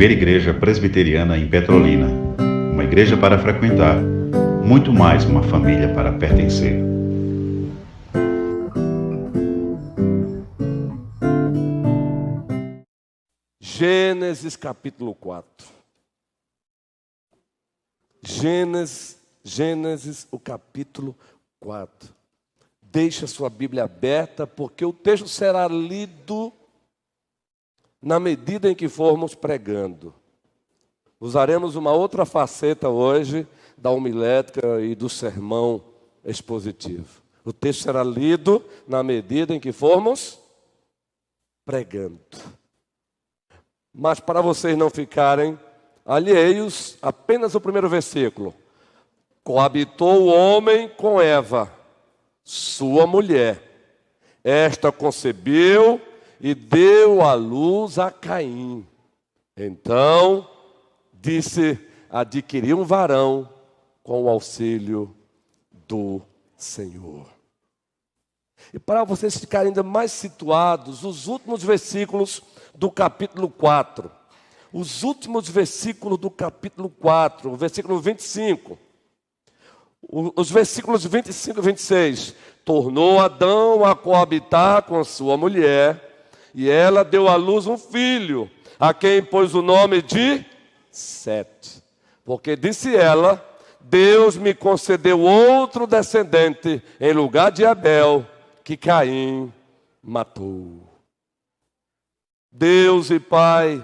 primeira igreja presbiteriana em Petrolina. Uma igreja para frequentar, muito mais uma família para pertencer. Gênesis capítulo 4. Gênesis, o capítulo 4. Deixa sua Bíblia aberta, porque o texto será lido na medida em que formos pregando. Usaremos uma outra faceta hoje da homilética e do sermão expositivo. O texto será lido na medida em que formos pregando. Mas para vocês não ficarem alheios, apenas o primeiro versículo. Coabitou o homem com Eva, sua mulher. Esta concebeu e deu à luz a Caim. Então, disse, adquiri um varão com o auxílio do Senhor. E para vocês ficarem ainda mais situados, os últimos versículos do capítulo 4. Os últimos versículos do capítulo 4, o versículo 25. Os versículos 25 e 26. Tornou Adão a coabitar com sua mulher, e ela deu à luz um filho, a quem pôs o nome de Sete. Porque disse ela, Deus me concedeu outro descendente em lugar de Abel, que Caim matou. Deus e Pai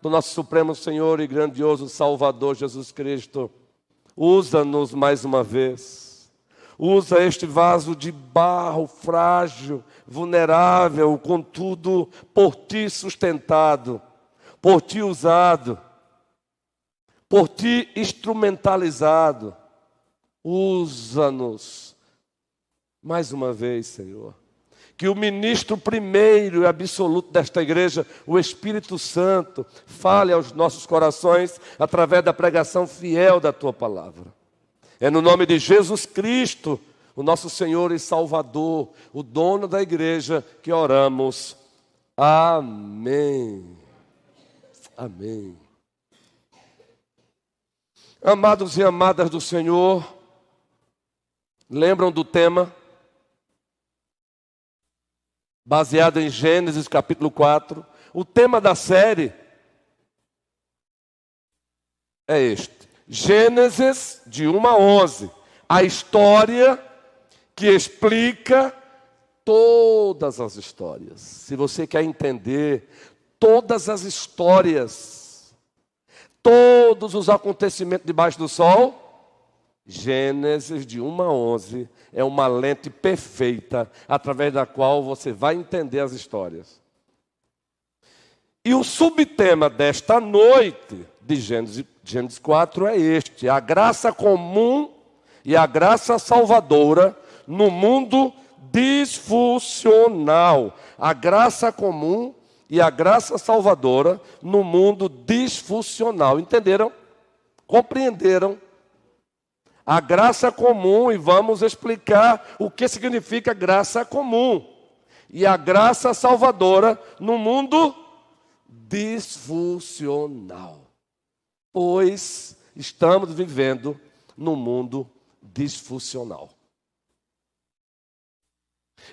do nosso Supremo Senhor e grandioso Salvador Jesus Cristo, usa-nos mais uma vez. Usa este vaso de barro frágil, vulnerável, contudo por ti sustentado, por ti usado, por ti instrumentalizado. Usa-nos mais uma vez, Senhor. Que o ministro primeiro e absoluto desta igreja, o Espírito Santo, fale aos nossos corações através da pregação fiel da Tua palavra. É no nome de Jesus Cristo, o nosso Senhor e Salvador, o dono da igreja, que oramos. Amém. Amém. Amados e amadas do Senhor, lembram do tema? Baseado em Gênesis capítulo 4. O tema da série é este. Gênesis de 1 a 11. A história que explica todas as histórias. Se você quer entender todas as histórias, todos os acontecimentos debaixo do sol, Gênesis de 1 a 11 é uma lente perfeita através da qual você vai entender as histórias. E o subtema desta noite de Gênesis 4 é este: a graça comum e a graça salvadora no mundo disfuncional. A graça comum e a graça salvadora no mundo disfuncional. Entenderam? Compreenderam? A graça comum, e vamos explicar o que significa graça comum. E a graça salvadora no mundo disfuncional. Pois estamos vivendo num mundo disfuncional.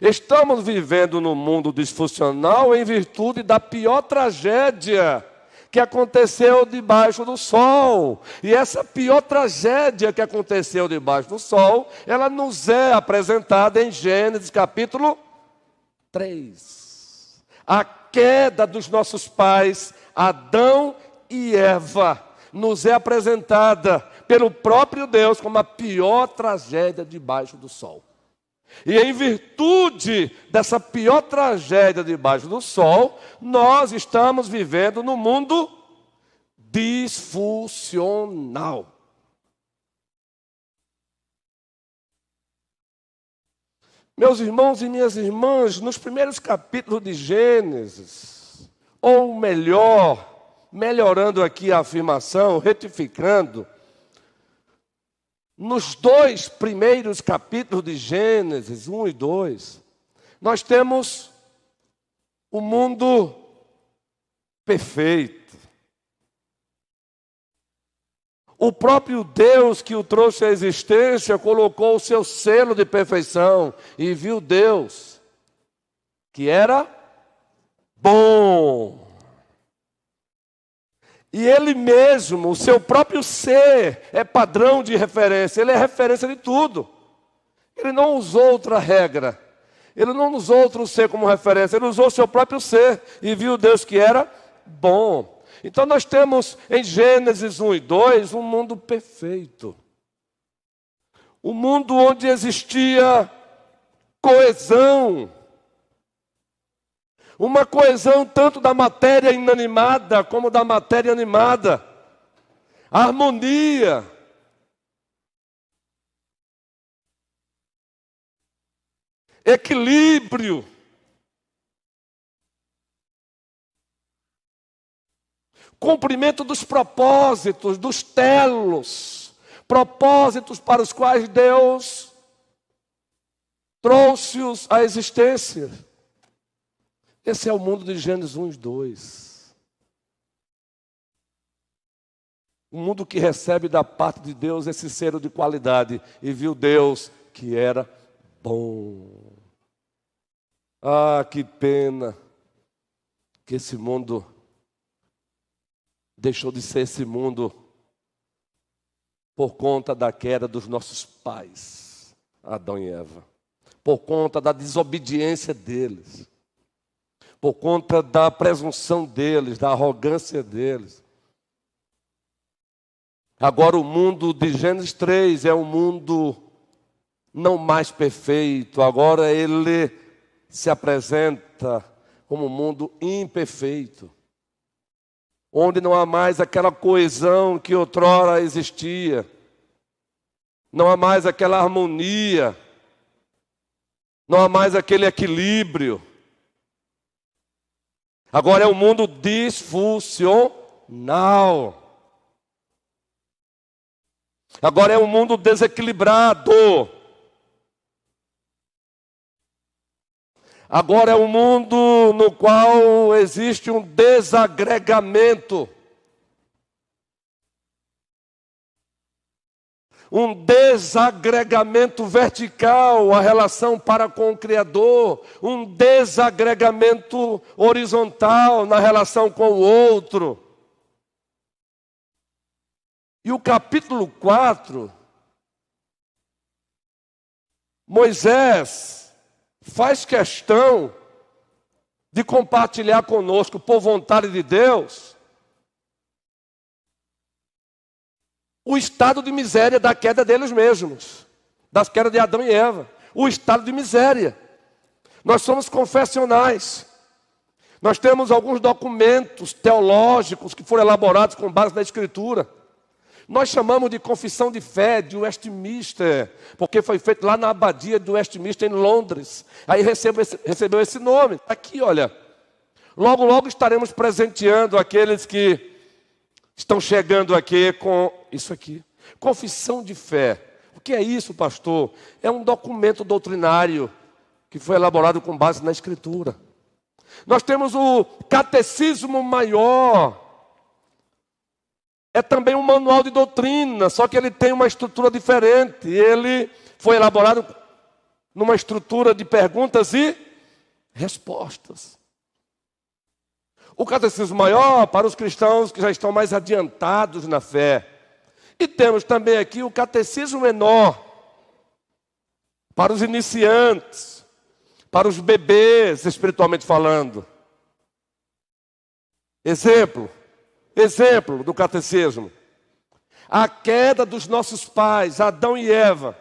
Estamos vivendo num mundo disfuncional em virtude da pior tragédia que aconteceu debaixo do sol. E essa pior tragédia que aconteceu debaixo do sol, ela nos é apresentada em Gênesis capítulo 3. A queda dos nossos pais, Adão e Eva, nos é apresentada pelo próprio Deus como a pior tragédia debaixo do sol. E em virtude dessa pior tragédia debaixo do sol, nós estamos vivendo num mundo disfuncional. Meus irmãos e minhas irmãs, nos primeiros capítulos de Gênesis, ou melhor, melhorando aqui a afirmação, retificando, nos dois primeiros capítulos de Gênesis, 1 e 2, nós temos o mundo perfeito. O próprio Deus que o trouxe à existência colocou o seu selo de perfeição e viu Deus que era bom. E Ele mesmo, o seu próprio ser, é padrão de referência. Ele é referência de tudo. Ele não usou outra regra. Ele não usou outro ser como referência. Ele usou o seu próprio ser e viu Deus que era bom. Então nós temos em Gênesis 1 e 2 um mundo perfeito. Um mundo onde existia coesão. Uma coesão tanto da matéria inanimada como da matéria animada. Harmonia. Equilíbrio. Cumprimento dos propósitos, dos telos. Propósitos para os quais Deus trouxe-os à existência. Esse é o mundo de Gênesis 1 e 2. Um mundo que recebe da parte de Deus esse selo de qualidade. E viu Deus que era bom. Ah, que pena que esse mundo deixou de ser esse mundo por conta da queda dos nossos pais, Adão e Eva. Por conta da desobediência deles. Por conta da presunção deles, da arrogância deles. Agora o mundo de Gênesis 3 é um mundo não mais perfeito. Agora ele se apresenta como um mundo imperfeito. Onde não há mais aquela coesão que outrora existia. Não há mais aquela harmonia. Não há mais aquele equilíbrio. Agora é um mundo disfuncional. Agora é um mundo desequilibrado. Agora é um mundo no qual existe um desagregamento. Um desagregamento vertical, a relação para com o Criador. Um desagregamento horizontal na relação com o outro. E o capítulo 4, Moisés faz questão de compartilhar conosco, por vontade de Deus, o estado de miséria da queda deles mesmos, das quedas de Adão e Eva. O estado de miséria. Nós somos confessionais. Nós temos alguns documentos teológicos que foram elaborados com base na Escritura. Nós chamamos de confissão de fé de Westminster, porque foi feito lá na abadia de Westminster, em Londres. Aí recebeu esse nome. Aqui, olha. Logo, logo estaremos presenteando aqueles que estão chegando aqui com isso aqui. Confissão de fé. O que é isso, pastor? É um documento doutrinário que foi elaborado com base na Escritura. Nós temos o Catecismo Maior. É também um manual de doutrina, só que ele tem uma estrutura diferente. Ele foi elaborado numa estrutura de perguntas e respostas. O Catecismo Maior para os cristãos que já estão mais adiantados na fé. E temos também aqui o Catecismo Menor para os iniciantes, para os bebês, espiritualmente falando. Exemplo do catecismo. A queda dos nossos pais, Adão e Eva,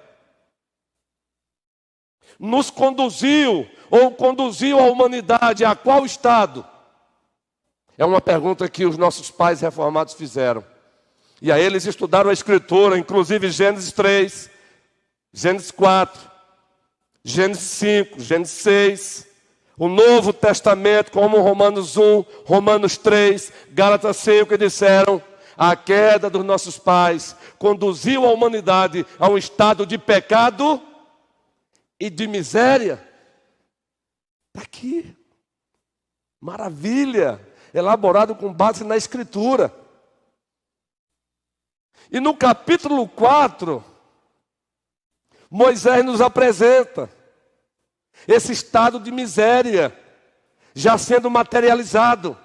nos conduziu, ou conduziu a humanidade a qual estado? É uma pergunta que os nossos pais reformados fizeram. E aí eles estudaram a Escritura, inclusive Gênesis 3, Gênesis 4, Gênesis 5, Gênesis 6... O Novo Testamento, como Romanos 1, Romanos 3, Gálatas 5, que disseram: a queda dos nossos pais conduziu a humanidade a um estado de pecado e de miséria. Está aqui. Maravilha. Elaborado com base na Escritura. E no capítulo 4, Moisés nos apresenta esse estado de miséria já sendo materializado.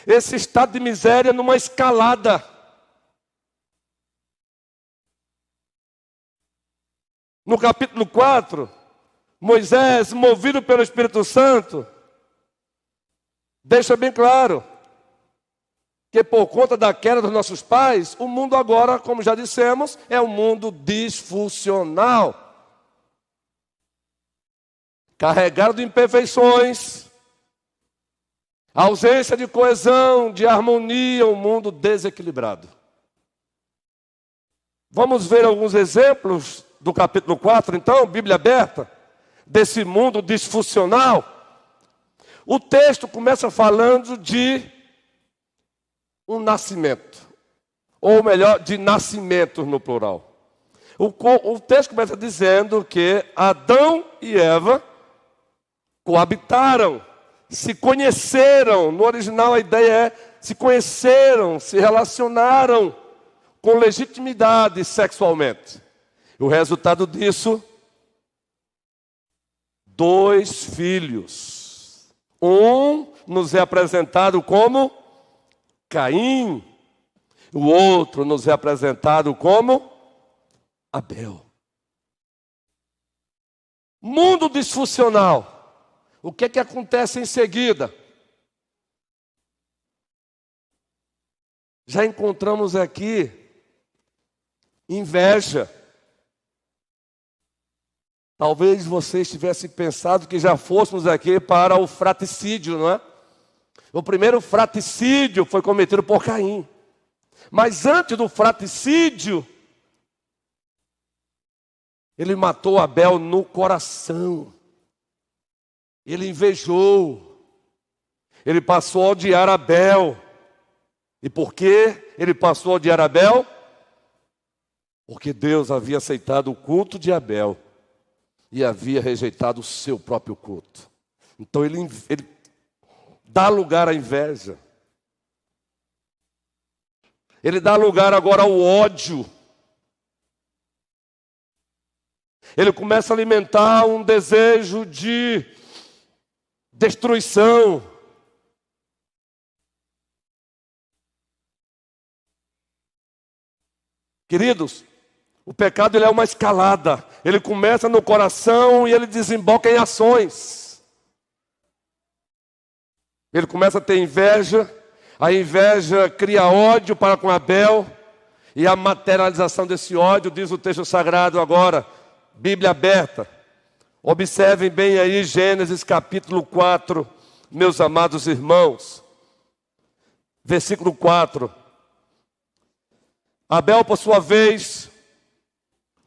Esse estado de miséria numa escalada. No capítulo 4, Moisés, movido pelo Espírito Santo, deixa bem claro que por conta da queda dos nossos pais, o mundo agora, como já dissemos, é um mundo disfuncional. Carregado de imperfeições, ausência de coesão, de harmonia, um mundo desequilibrado. Vamos ver alguns exemplos do capítulo 4, então, Bíblia aberta, desse mundo disfuncional. O texto começa falando de um nascimento, ou melhor, de nascimentos no plural. O texto começa dizendo que Adão e Eva coabitaram, se conheceram. No original a ideia é se conheceram, se relacionaram com legitimidade sexualmente. O resultado disso, 2 filhos. Um nos é apresentado como Caim, o outro nos é apresentado como Abel. Mundo disfuncional. O que acontece em seguida? Já encontramos aqui inveja. Talvez vocês tivessem pensado que já fôssemos aqui para o fratricídio, não é? O primeiro fratricídio foi cometido por Caim. Mas antes do fratricídio, ele matou Abel no coração. Ele invejou. Ele passou a odiar Abel. E por que ele passou a odiar Abel? Porque Deus havia aceitado o culto de Abel e havia rejeitado o seu próprio culto. Então ele dá lugar à inveja. Ele dá lugar agora ao ódio. Ele começa a alimentar um desejo de destruição. Queridos, o pecado ele é uma escalada. Ele começa no coração e ele desemboca em ações. Ele começa a ter inveja. A inveja cria ódio para com Abel. E a materialização desse ódio, diz o texto sagrado agora, Bíblia aberta. Observem bem aí Gênesis capítulo 4, meus amados irmãos. Versículo 4. Abel, por sua vez,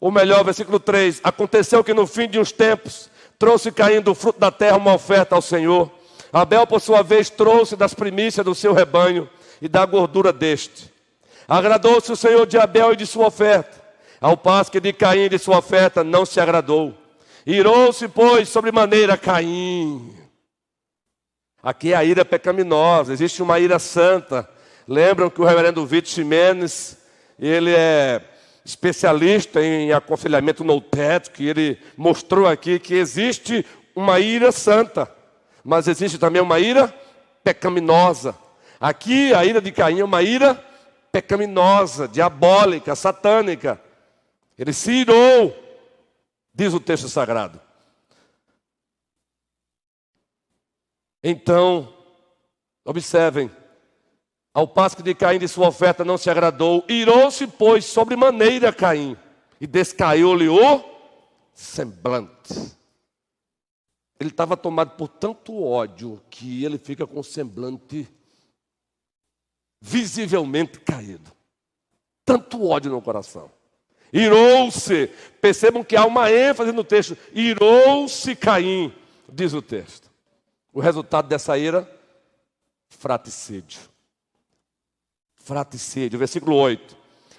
ou melhor, versículo 3. Aconteceu que no fim de uns tempos, trouxe Caim do fruto da terra uma oferta ao Senhor. Abel, por sua vez, trouxe das primícias do seu rebanho e da gordura deste. Agradou-se o Senhor de Abel e de sua oferta, ao passo que de Caim e de sua oferta não se agradou. Irou-se, pois, sobremaneira Caim. Aqui é a ira pecaminosa, existe uma ira santa. Lembram que o reverendo Vitor Ximenes, ele é especialista em aconselhamento noutético, e ele mostrou aqui que existe uma ira santa, mas existe também uma ira pecaminosa. Aqui a ira de Caim é uma ira pecaminosa, diabólica, satânica. Ele se irou, diz o texto sagrado. Então, observem, ao passo que de Caim de sua oferta não se agradou, irou-se, pois, sobremaneira Caim, e descaiu-lhe o semblante. Ele estava tomado por tanto ódio que ele fica com o semblante visivelmente caído. Tanto ódio no coração. Irou-se. Percebam que há uma ênfase no texto. Irou-se Caim, diz o texto. O resultado dessa ira, fratricídio. Fratricídio, versículo 8.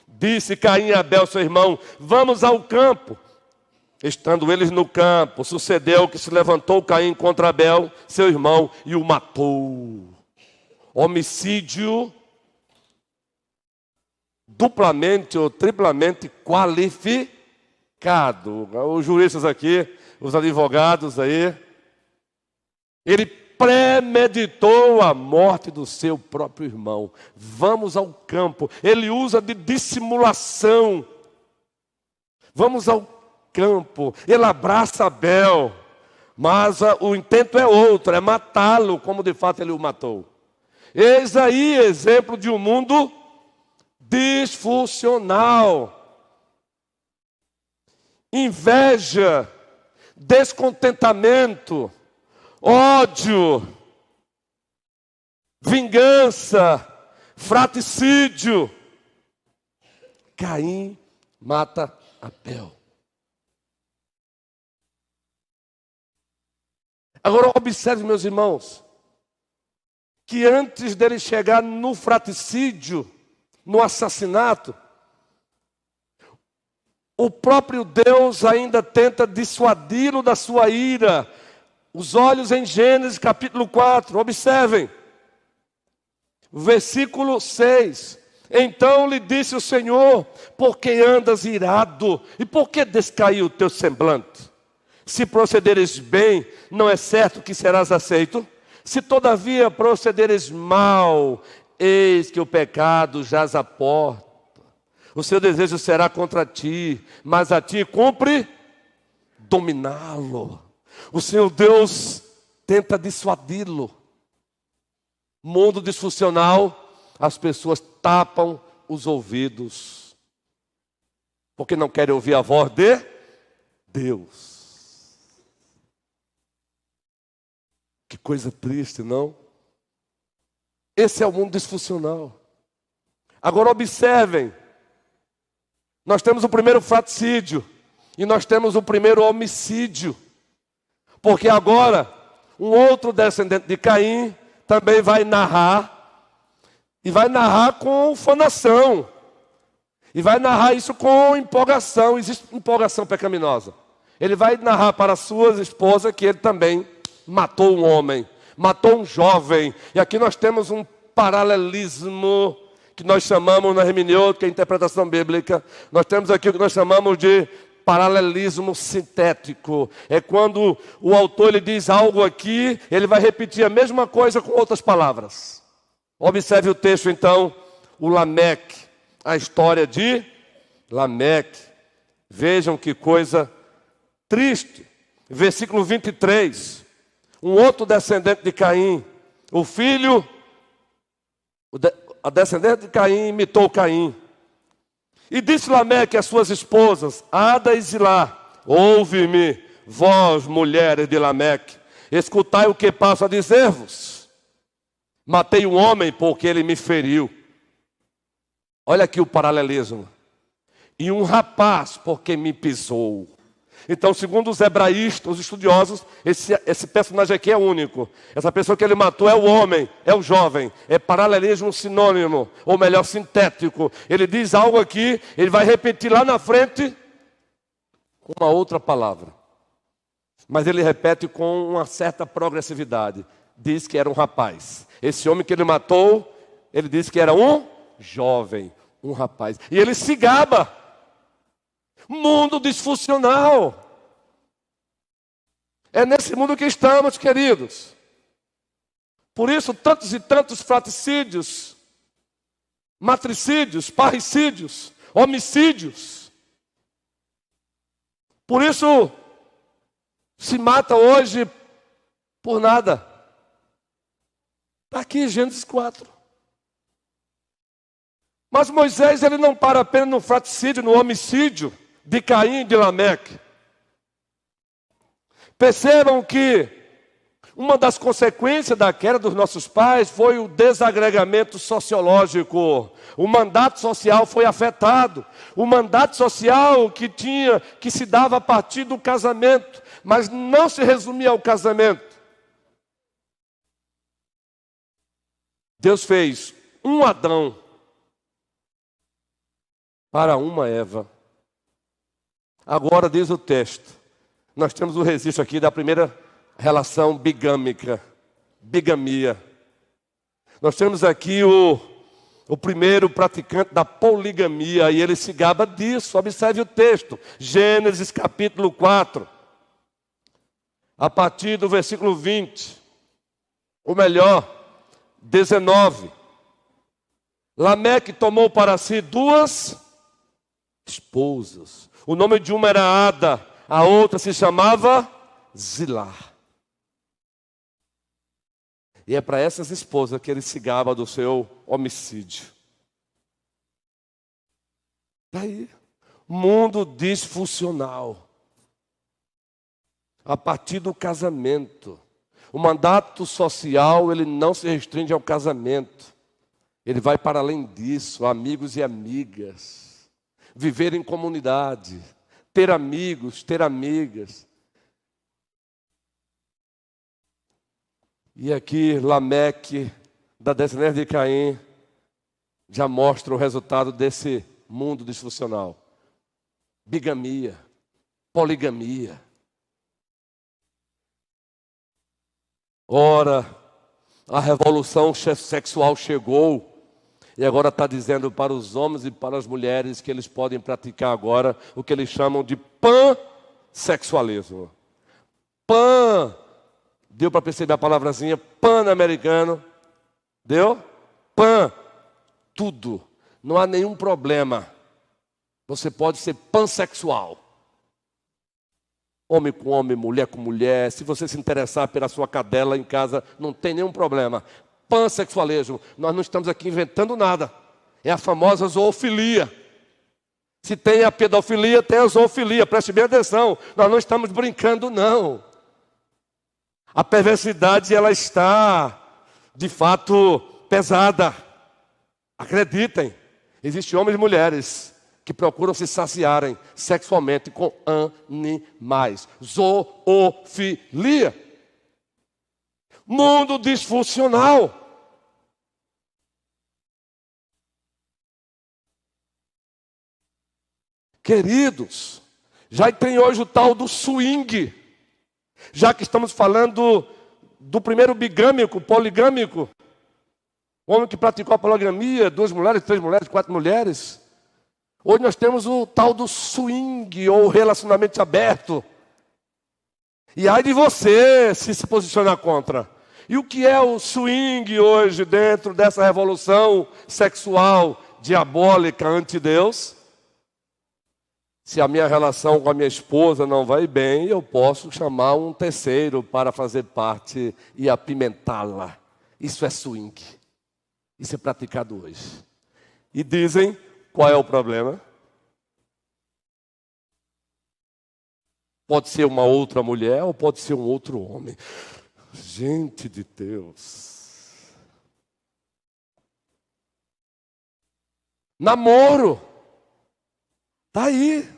Disse Caim a Abel, seu irmão, vamos ao campo. Estando eles no campo, sucedeu que se levantou Caim contra Abel, seu irmão, e o matou. Homicídio duplamente ou triplamente qualificado. Os juristas aqui, os advogados aí, ele premeditou a morte do seu próprio irmão. Vamos ao campo. Ele usa de dissimulação. Vamos ao campo. Ele abraça Abel, mas o intento é outro, é matá-lo, como de fato ele o matou. Eis aí exemplo de um mundo disfuncional. Inveja, descontentamento, ódio, vingança, fratricídio. Caim mata Abel. Agora observe, meus irmãos, que antes dele chegar no fratricídio, no assassinato, o próprio Deus ainda tenta dissuadi-lo da sua ira. Os olhos em Gênesis capítulo 4, observem, versículo 6. Então lhe disse o Senhor: por que andas irado? E por que descaiu o teu semblante? Se procederes bem, não é certo que serás aceito? Se todavia procederes mal, eis que o pecado jaz à porta. O seu desejo será contra ti, mas a ti cumpre dominá-lo. O Senhor Deus tenta dissuadi-lo. Mundo disfuncional, as pessoas tapam os ouvidos, porque não querem ouvir a voz de Deus. Que coisa triste, não? Esse é o mundo disfuncional. Agora observem, nós temos o primeiro fratricídio e nós temos o primeiro homicídio. Porque agora, um outro descendente de Caim também vai narrar, e vai narrar com ufanação, e vai narrar isso com empolgação. Existe empolgação pecaminosa. Ele vai narrar para a sua esposa que ele também matou um homem, matou um jovem. E aqui nós temos um paralelismo que nós chamamos na hermenêutica, interpretação bíblica, nós temos aqui o que nós chamamos de paralelismo sintético. É quando o autor ele diz algo aqui, ele vai repetir a mesma coisa com outras palavras. Observe o texto então, o Lameque, a história de Lameque. Vejam que coisa triste. Versículo 23. Um outro descendente de Caim, o filho, a descendente de Caim imitou Caim. E disse Lameque às suas esposas, Ada e Zilá: ouve-me, vós, mulheres de Lameque, escutai o que passo a dizer-vos. Matei um homem porque ele me feriu. Olha aqui o paralelismo. E um rapaz porque me pisou. Então, segundo os hebraístas, os estudiosos, esse personagem aqui é único. Essa pessoa que ele matou é o homem, é o jovem. É paralelismo sinônimo, ou melhor, sintético. Ele diz algo aqui, ele vai repetir lá na frente com uma outra palavra. Mas ele repete com uma certa progressividade. Diz que era um rapaz. Esse homem que ele matou, ele disse que era um jovem, um rapaz. E ele se gaba. Mundo disfuncional. É nesse mundo que estamos, queridos. Por isso, tantos e tantos fratricídios, matricídios, parricídios, homicídios. Por isso, se mata hoje por nada. Está aqui Gênesis 4. Mas Moisés ele não para apenas no fratricídio, no homicídio de Caim e de Lameque. Percebam que uma das consequências da queda dos nossos pais foi o desagregamento sociológico. O mandato social foi afetado. O mandato social que se dava a partir do casamento, mas não se resumia ao casamento. Deus fez um Adão para uma Eva. Agora diz o texto, nós temos o registro aqui da primeira relação bigâmica, bigamia. Nós temos aqui o primeiro praticante da poligamia, e ele se gaba disso. Observe o texto, Gênesis capítulo 4, a partir do versículo 20, ou melhor, 19. Lameque tomou para si 2 esposas. O nome de uma era Ada, a outra se chamava Zilá. E é para essas esposas que ele se gaba do seu homicídio. Daí, mundo disfuncional. A partir do casamento. O mandato social, ele não se restringe ao casamento. Ele vai para além disso, amigos e amigas. Viver em comunidade. Ter amigos, ter amigas. E aqui, Lameque, da descendência de Caim, já mostra o resultado desse mundo disfuncional. Bigamia, poligamia. Ora, a revolução sexual chegou, e agora está dizendo para os homens e para as mulheres que eles podem praticar agora o que eles chamam de pansexualismo. Deu para perceber a palavrazinha? Pan-americano. Deu? Pan. Tudo. Não há nenhum problema. Você pode ser pansexual. Homem com homem, mulher com mulher. Se você se interessar pela sua cadela em casa, não tem nenhum problema. Pansexualismo. Nós não estamos aqui inventando nada. É a famosa zoofilia. Se tem a pedofilia, tem a zoofilia. Preste bem atenção. Nós não estamos brincando, não. A perversidade, ela está, de fato, pesada. Acreditem, existem homens e mulheres que procuram se saciarem sexualmente com animais. Zoofilia. Mundo disfuncional. Queridos, já tem hoje o tal do swing. Já que estamos falando do primeiro bigâmico, poligâmico, o homem que praticou a poligamia, 2 mulheres, 3 mulheres, 4 mulheres. Hoje nós temos o tal do swing, ou relacionamento aberto. E ai de você se posicionar contra. E o que é o swing hoje dentro dessa revolução sexual diabólica anti-Deus? Se a minha relação com a minha esposa não vai bem, eu posso chamar um terceiro para fazer parte e apimentá-la. Isso é swing. Isso é praticado hoje. E dizem, qual é o problema? Pode ser uma outra mulher ou pode ser um outro homem. Gente de Deus. Namoro. Está aí.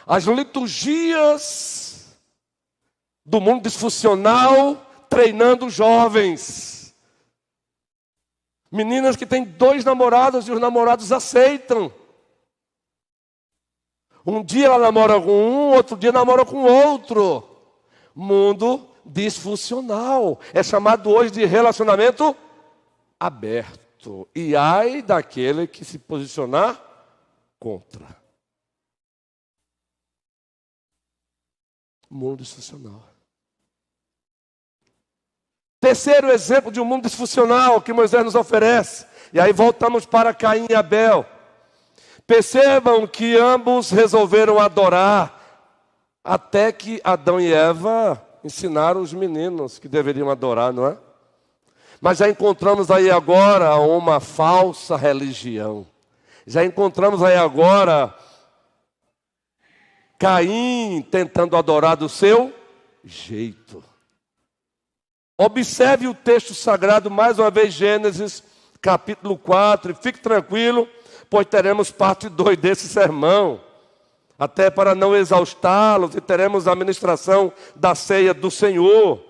As liturgias do mundo disfuncional treinando jovens. Meninas que têm 2 namorados e os namorados aceitam. Um dia ela namora com um, outro dia namora com outro. Mundo disfuncional. É chamado hoje de relacionamento aberto. E ai daquele que se posicionar contra. Mundo disfuncional. Terceiro exemplo de um mundo disfuncional que Moisés nos oferece. E aí voltamos para Caim e Abel. Percebam que ambos resolveram adorar, até que Adão e Eva ensinaram os meninos que deveriam adorar, não é? Mas já encontramos aí agora uma falsa religião. Já encontramos aí agora Caim tentando adorar do seu jeito. Observe o texto sagrado, mais uma vez, Gênesis, capítulo 4, e fique tranquilo, pois teremos parte 2 desse sermão, até para não exaustá-los, e teremos a ministração da ceia do Senhor.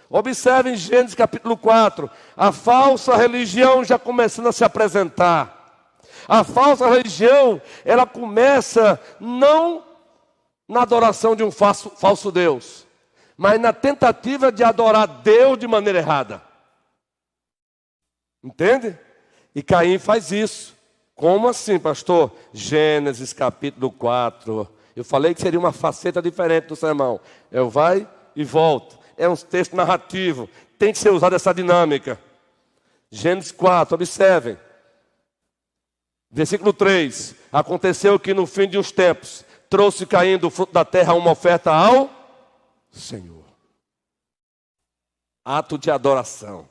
Observe em Gênesis capítulo 4, a falsa religião já começando a se apresentar. A falsa religião, ela começa não na adoração de um falso Deus, mas na tentativa de adorar Deus de maneira errada. Entende? E Caim faz isso. Como assim, pastor? Gênesis capítulo 4. Eu falei que seria uma faceta diferente do sermão. Eu vai e volto. É um texto narrativo. Tem que ser usada essa dinâmica. Gênesis 4, observem. Versículo 3. Aconteceu que no fim de uns tempos, trouxe Caim do fruto da terra uma oferta ao Senhor. Ato de adoração.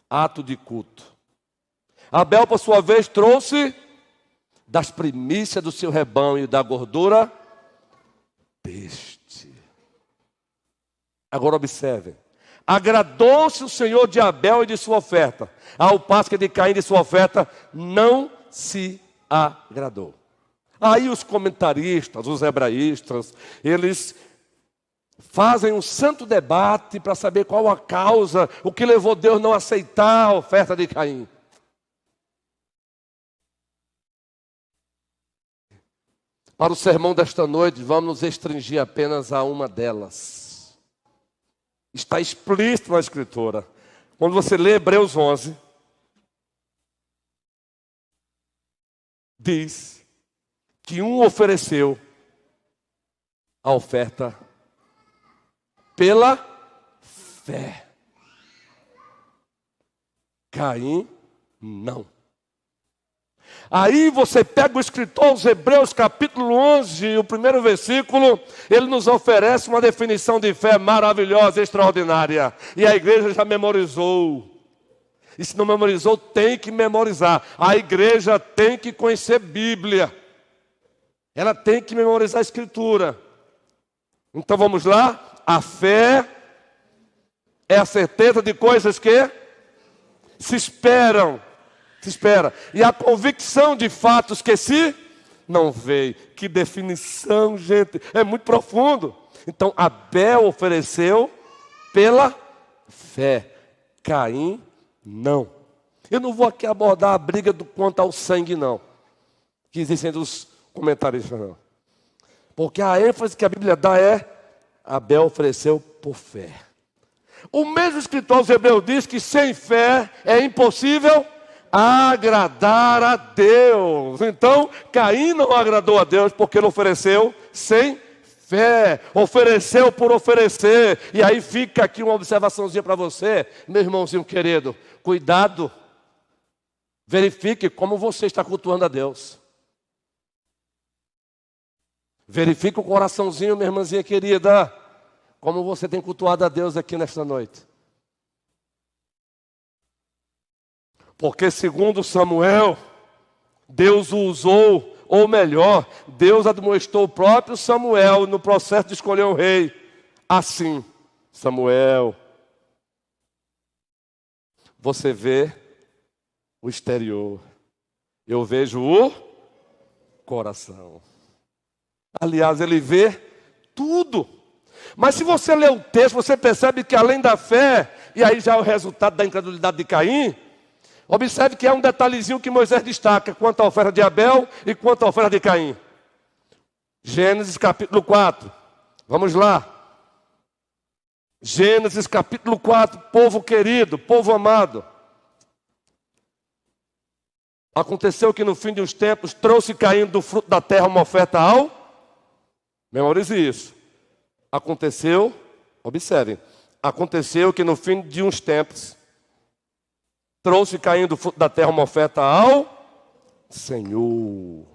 Ato de culto. Abel, por sua vez, trouxe das primícias do seu rebanho e da gordura deste. Agora observem. Agradou-se o Senhor de Abel e de sua oferta, ao passo que de Caim de sua oferta não se agradou. Aí os comentaristas, os hebraístas, eles fazem um santo debate para saber qual a causa, o que levou Deus não aceitar a oferta de Caim. Para o sermão desta noite, vamos nos restringir apenas a uma delas. Está explícito na Escritura. Quando você lê Hebreus 11, diz que um ofereceu a oferta pela fé. Caim, não. Aí você pega o escritor aos Hebreus capítulo 11, o primeiro versículo, ele nos oferece uma definição de fé maravilhosa, extraordinária. E a igreja já memorizou. E se não memorizou, tem que memorizar. A igreja tem que conhecer Bíblia. Ela tem que memorizar a Escritura. Então vamos lá. A fé é a certeza de coisas que se esperam. Se espera. E a convicção de fatos que se não veem. Que definição, gente. É muito profundo. Então, Abel ofereceu pela fé. Caim, não. Eu não vou aqui abordar a briga quanto ao sangue, não. Que existem dos comentaristas, não. Porque a ênfase que a Bíblia dá é Abel ofereceu por fé. O mesmo escritor aos Hebreus diz que sem fé é impossível agradar a Deus. Então, Caim não agradou a Deus porque ele ofereceu sem fé. Ofereceu por oferecer. E aí fica aqui uma observaçãozinha para você, meu irmãozinho querido. Cuidado. Verifique como você está cultuando a Deus. Verifique o coraçãozinho, minha irmãzinha querida. Como você tem cultuado a Deus aqui nesta noite. Porque segundo Samuel, Deus o usou, ou melhor, Deus admoestou o próprio Samuel no processo de escolher um rei. Assim, Samuel, você vê o exterior, eu vejo o coração. Aliás, ele vê tudo. Mas se você lê o texto, você percebe que além da fé, e aí já é o resultado da incredulidade de Caim, observe que é um detalhezinho que Moisés destaca quanto à oferta de Abel e quanto à oferta de Caim. Gênesis capítulo 4. Vamos lá. Gênesis capítulo 4, povo querido, povo amado. Aconteceu que no fim de uns tempos trouxe Caim do fruto da terra uma oferta ao... Memorize isso. Aconteceu, observem. Aconteceu que no fim de uns tempos trouxe Caim do fruto da terra uma oferta ao Senhor.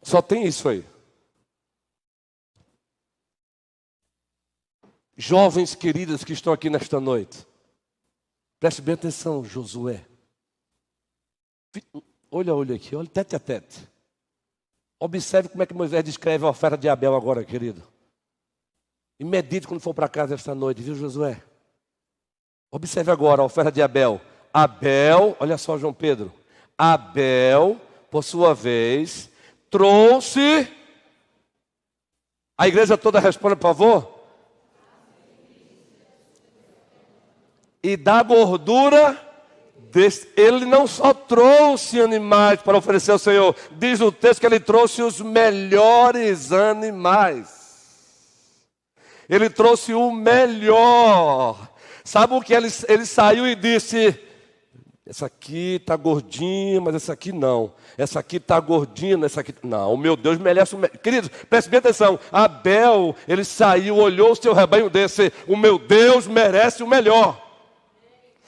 Só tem isso aí. Jovens queridas que estão aqui nesta noite, preste bem atenção, Josué. Olha aqui, olha tete a tete. Observe como é que Moisés descreve a oferta de Abel agora, querido. E medite quando for para casa esta noite, viu, Josué? Observe agora a oferta de Abel. Abel, olha só, João Pedro. Abel, por sua vez, trouxe... A igreja toda responde, por favor. E da gordura... Ele não só trouxe animais para oferecer ao Senhor. Diz o texto que ele trouxe os melhores animais. Ele trouxe o melhor. Sabe o que ele saiu e disse? Essa aqui está gordinha, mas essa aqui não. Essa aqui está gordinha, essa aqui não. O meu Deus merece o melhor. Queridos, preste bem atenção. Abel, ele saiu, olhou o seu rebanho desse. O meu Deus merece o melhor.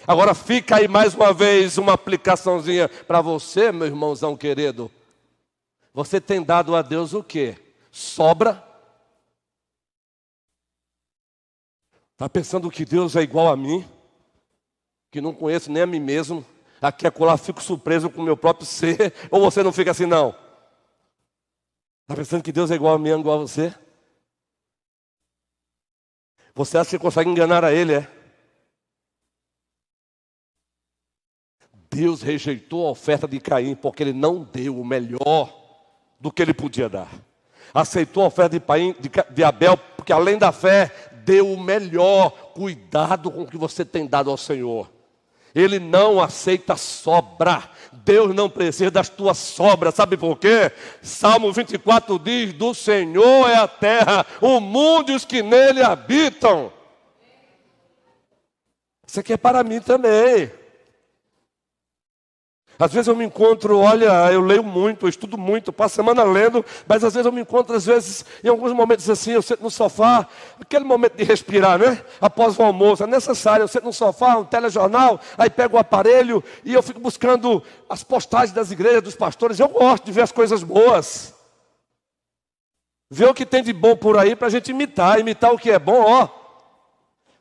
Agora fica aí mais uma vez uma aplicaçãozinha para você, meu irmãozão querido. Você tem dado a Deus o quê? Sobra? Está pensando que Deus é igual a mim? Que não conheço nem a mim mesmo, aqui e acolá fico surpreso com o meu próprio ser, ou você não fica assim não? Está pensando que Deus é igual a mim, igual a você? Você acha que consegue enganar a Ele, é? Deus rejeitou a oferta de Caim, porque ele não deu o melhor do que ele podia dar. Aceitou a oferta de Abel, porque além da fé, deu o melhor. Cuidado com o que você tem dado ao Senhor. Ele não aceita sobra. Deus não precisa das tuas sobras. Sabe por quê? Salmo 24 diz: do Senhor é a terra, o mundo e os que nele habitam. Isso aqui é para mim também. Às vezes eu me encontro, olha, eu leio muito, eu estudo muito, passo a semana lendo, mas às vezes eu me encontro, às vezes, em alguns momentos assim, eu sento no sofá, aquele momento de respirar, né? Após o almoço, é necessário, eu sento no sofá, um telejornal, aí pego o aparelho e eu fico buscando as postagens das igrejas, dos pastores. Eu gosto de ver as coisas boas. Ver o que tem de bom por aí para a gente imitar o que é bom, ó.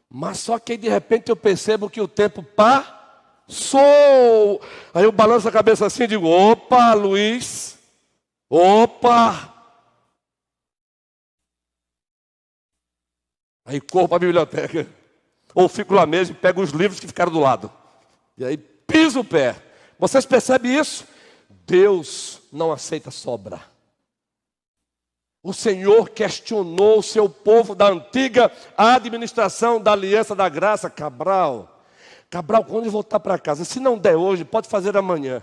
Mas só que aí de repente eu percebo que o tempo passou. Aí eu balanço a cabeça assim e digo: opa, Luiz, opa. Aí corro para a biblioteca, ou fico lá mesmo e pego os livros que ficaram do lado. E aí piso o pé. Vocês percebem isso? Deus não aceita sobra. O Senhor questionou o seu povo da antiga administração da Aliança da Graça. Cabral, quando voltar para casa, se não der hoje, pode fazer amanhã.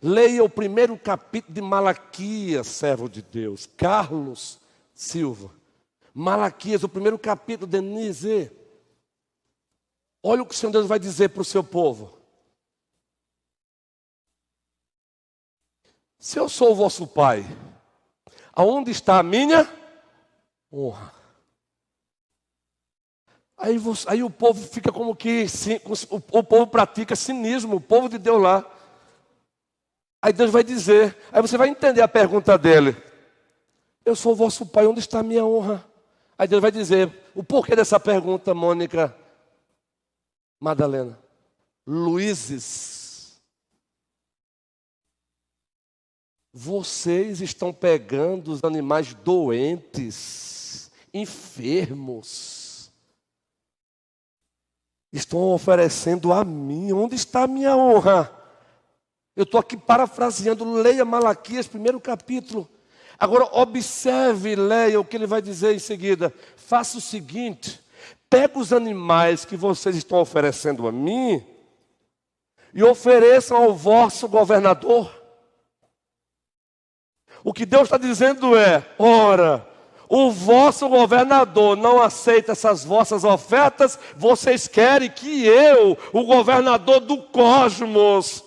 Leia o primeiro capítulo de Malaquias, servo de Deus. Carlos Silva. Malaquias, o primeiro capítulo, Denise. Olha o que o Senhor Deus vai dizer para o seu povo. Se eu sou o vosso pai, aonde está a minha honra? Aí o povo fica como que, o povo pratica cinismo, o povo de Deus lá. Aí Deus vai dizer, aí você vai entender a pergunta dele. Eu sou o vosso pai, onde está a minha honra? Aí Deus vai dizer, o porquê dessa pergunta, Mônica, Madalena, Luizes. Vocês estão pegando os animais doentes, enfermos, estão oferecendo a mim. Onde está a minha honra? Eu estou aqui parafraseando. Leia Malaquias, primeiro capítulo. Agora observe, leia o que ele vai dizer em seguida. Faça o seguinte: pega os animais que vocês estão oferecendo a mim e ofereçam ao vosso governador. O que Deus está dizendo é: ora, o vosso governador não aceita essas vossas ofertas, vocês querem que eu, o governador do cosmos,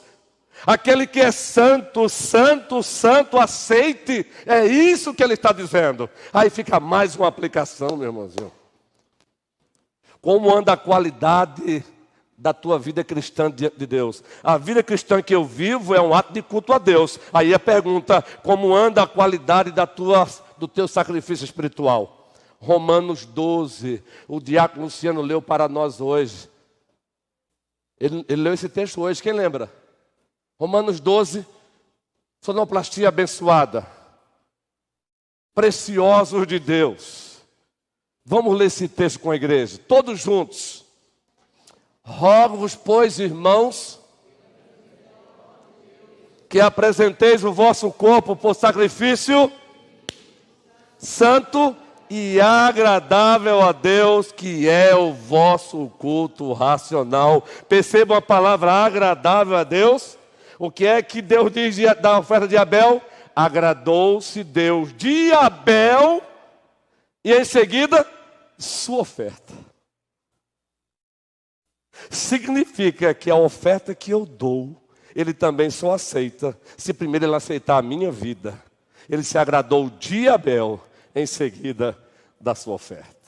aquele que é santo, santo, santo, aceite. É isso que ele está dizendo. Aí fica mais uma aplicação, meu irmãozinho. Como anda a qualidade da tua vida cristã diante de Deus? A vida cristã que eu vivo é um ato de culto a Deus. Aí a pergunta: como anda a qualidade do teu sacrifício espiritual? Romanos 12, o diácono Luciano leu para nós hoje. Ele leu esse texto hoje, quem lembra? Romanos 12, sonoplastia abençoada. Preciosos de Deus. Vamos ler esse texto com a igreja, todos juntos. Rogo-vos, pois, irmãos, que apresenteis o vosso corpo por sacrifício santo e agradável a Deus, que é o vosso culto racional. Percebam a palavra agradável a Deus. O que é que Deus diz da oferta de Abel? Agradou-se Deus de Abel e em seguida sua oferta. significa que a oferta que eu dou, ele também só aceita, se primeiro ele aceitar a minha vida. Ele se agradou de Abel, em seguida da sua oferta.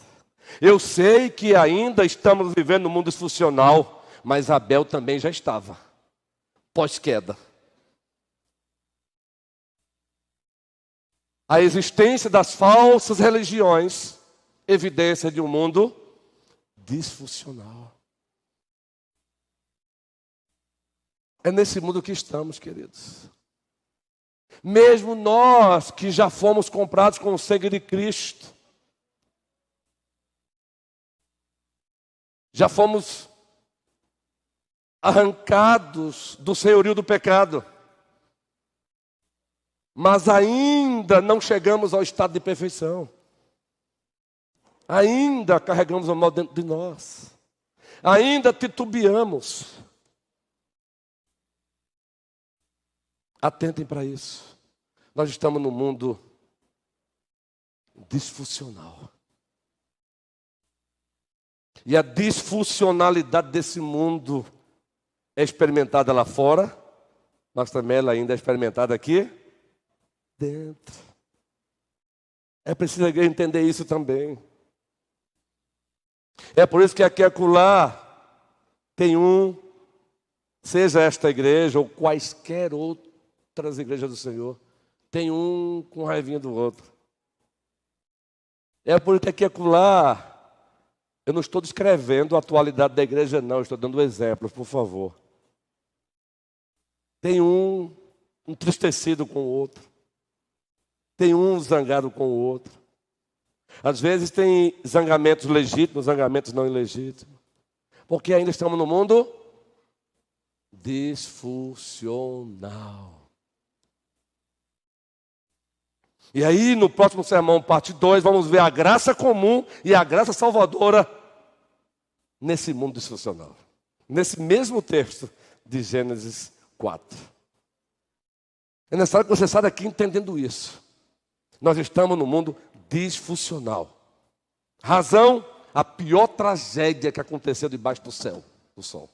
Eu sei que ainda estamos vivendo um mundo disfuncional, mas Abel também já estava, pós-queda. A existência das falsas religiões, evidência de um mundo disfuncional. É nesse mundo que estamos, queridos. Mesmo nós que já fomos comprados com o sangue de Cristo, já fomos arrancados do senhorio do pecado, mas ainda não chegamos ao estado de perfeição. Ainda carregamos o mal dentro de nós. Ainda titubeamos. Atentem para isso. Nós estamos num mundo disfuncional. E a disfuncionalidade desse mundo é experimentada lá fora, mas também ela ainda é experimentada aqui dentro. É preciso a igreja entender isso também. É por isso que aqui e acolá tem seja esta igreja ou quaisquer outras igrejas do Senhor, tem um com raivinha do outro. É por isso que aqui e acolá eu não estou descrevendo a atualidade da igreja, não. Estou dando exemplos, por favor. Tem um entristecido com o outro. Tem um zangado com o outro. Às vezes tem zangamentos legítimos, zangamentos não ilegítimos. Porque ainda estamos no mundo disfuncional. E aí, no próximo sermão, parte 2, vamos ver a graça comum e a graça salvadora nesse mundo disfuncional. Nesse mesmo texto de Gênesis 4. É necessário que você saia daqui entendendo isso. Nós estamos no mundo disfuncional. Razão, a pior tragédia que aconteceu debaixo do céu, do sol.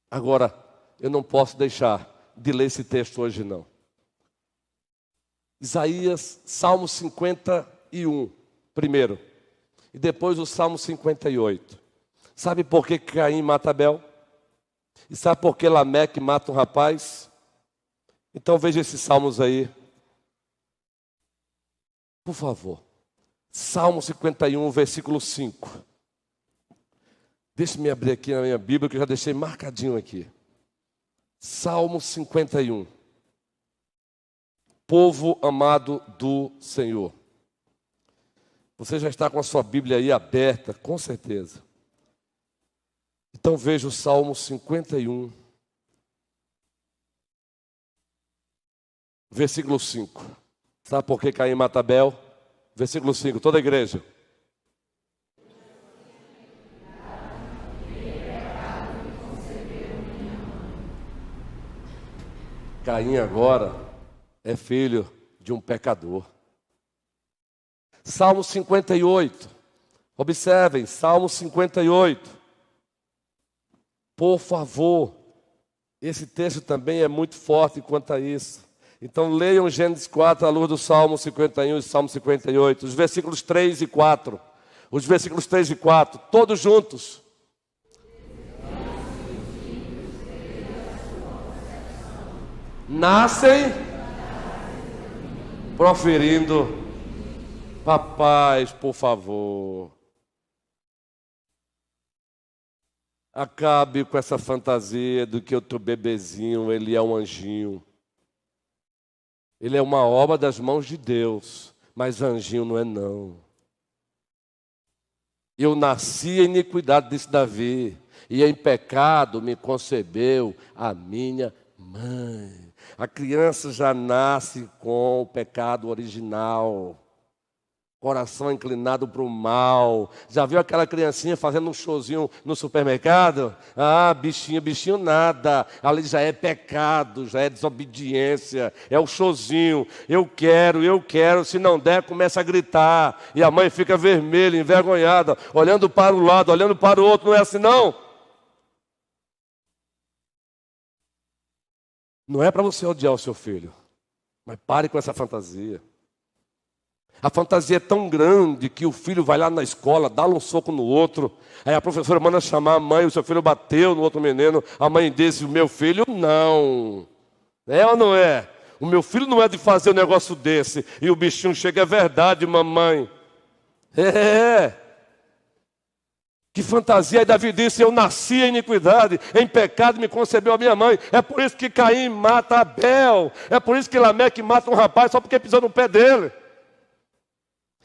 Agora, eu não posso deixar de ler esse texto hoje, não. Isaías, Salmo 51, primeiro. E depois o Salmo 58. Sabe por que Caim mata Abel? E sabe por que Lameque mata um rapaz? Então veja esses salmos aí. Por favor. Salmo 51, versículo 5. Deixe-me abrir aqui na minha Bíblia, que eu já deixei marcadinho aqui. Salmo 51. Povo amado do Senhor. Você já está com a sua Bíblia aí aberta, com certeza. Então veja o Salmo 51, versículo 5. Sabe por que Caim mata Abel? Versículo 5, toda a igreja. Caim agora é filho de um pecador. Salmo 58. Observem, Salmo 58. Por favor, esse texto também é muito forte quanto a isso. Então leiam Gênesis 4 à luz do Salmo 51 e Salmo 58, os versículos 3 e 4. Os versículos 3 e 4, todos juntos. Nascem proferindo, papais, por favor. Acabe com essa fantasia do que o teu bebezinho, ele é um anjinho. Ele é uma obra das mãos de Deus, mas anjinho não é não. Eu nasci em iniquidade, disse Davi, e em pecado me concebeu a minha mãe. A criança já nasce com o pecado original. Coração inclinado para o mal. Já viu aquela criancinha fazendo um showzinho no supermercado? Ah, bichinho, bichinho nada. Ali já é pecado, já é desobediência. É o showzinho. Eu quero. Se não der, começa a gritar. E a mãe fica vermelha, envergonhada, olhando para o lado, olhando para o outro. Não é assim, não? Não é para você odiar o seu filho. Mas pare com essa fantasia. A fantasia é tão grande que o filho vai lá na escola, dá um soco no outro. Aí a professora manda chamar a mãe, o seu filho bateu no outro menino. A mãe disse, o meu filho não. É ou não é? O meu filho não é de fazer um negócio desse. E o bichinho chega, é verdade, mamãe. É. Que fantasia. Aí Davi disse, eu nasci em iniquidade, em pecado me concebeu a minha mãe. É por isso que Caim mata Abel. É por isso que Lameque mata um rapaz só porque pisou no pé dele.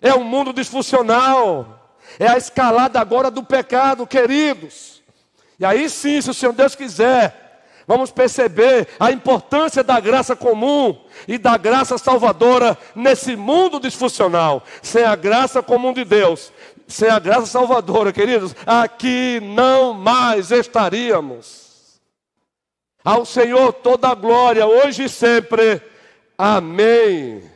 É um mundo disfuncional. É a escalada agora do pecado, queridos. E aí sim, se o Senhor Deus quiser, vamos perceber a importância da graça comum e da graça salvadora nesse mundo disfuncional. Sem a graça comum de Deus, sem a graça salvadora, queridos, aqui não mais estaríamos. Ao Senhor toda a glória, hoje e sempre. Amém.